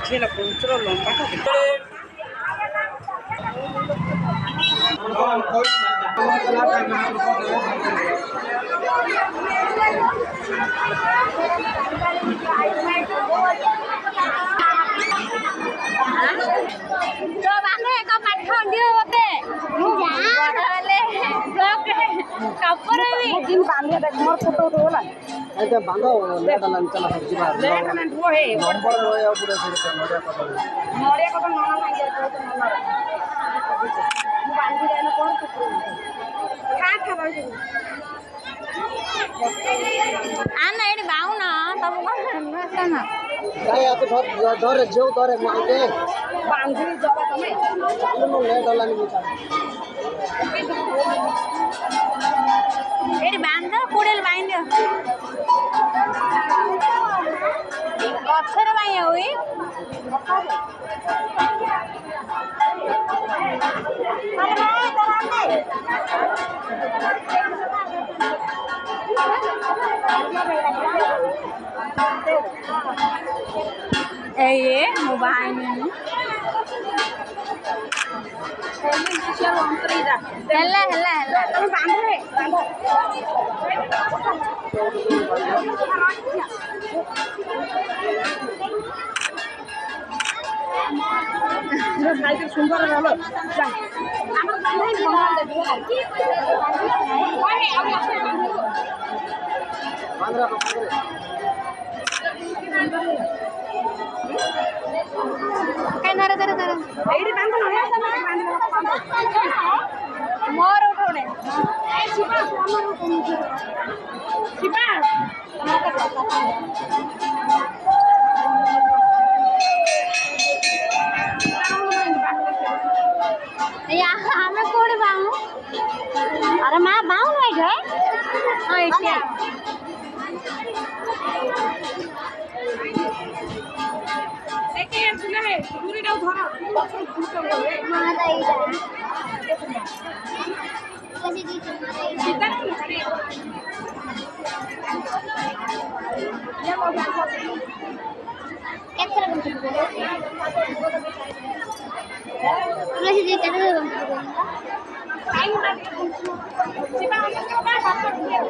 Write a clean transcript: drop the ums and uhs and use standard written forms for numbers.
ছেলে প্রচুর লম্বা থাকে। तो बांधो एक पाठ दियो मते बड़ले ब्लॉक कपरे भी दिन बांधे देख मोर फोटो तो होला ऐसे बांधो लेट लाइन चला सब्जी बाहर लेट में वो है नंबर होया पूरे से नड़िया को नना नहीं जाए तो नना बांधी जाए कौन कुकुर खा खा बांधी आना एडी बाउना तब कोन ना काय तो धर जेव धरे मोटे बांधी जब तमे चालू लेट लाइन में चल एडी बांध कोडेल बांध गछरे बाई होई ये मोबाइल में हेला हेला हेला तुम बांधो रे बांधो साइकिल सुंदर रहलो जा हमर बांधे बंगाल देबो ओए अब बांधरा को काय धरे धरे धरे एडी बांधो ना मोर उठोने ए शिवा हमर उठोने शिवा या हमें कोड़े बाऊ अरे मां बाऊ नहीं है हां इसे एके सुने है पूरी डाउ धरो मां दाईदा कैसे दी सीता नहीं करे ये बाबू एक तरह बंद कर तुलसी जी कर दो बंद कर टाइम ना सीता हम इसको बात करते हैं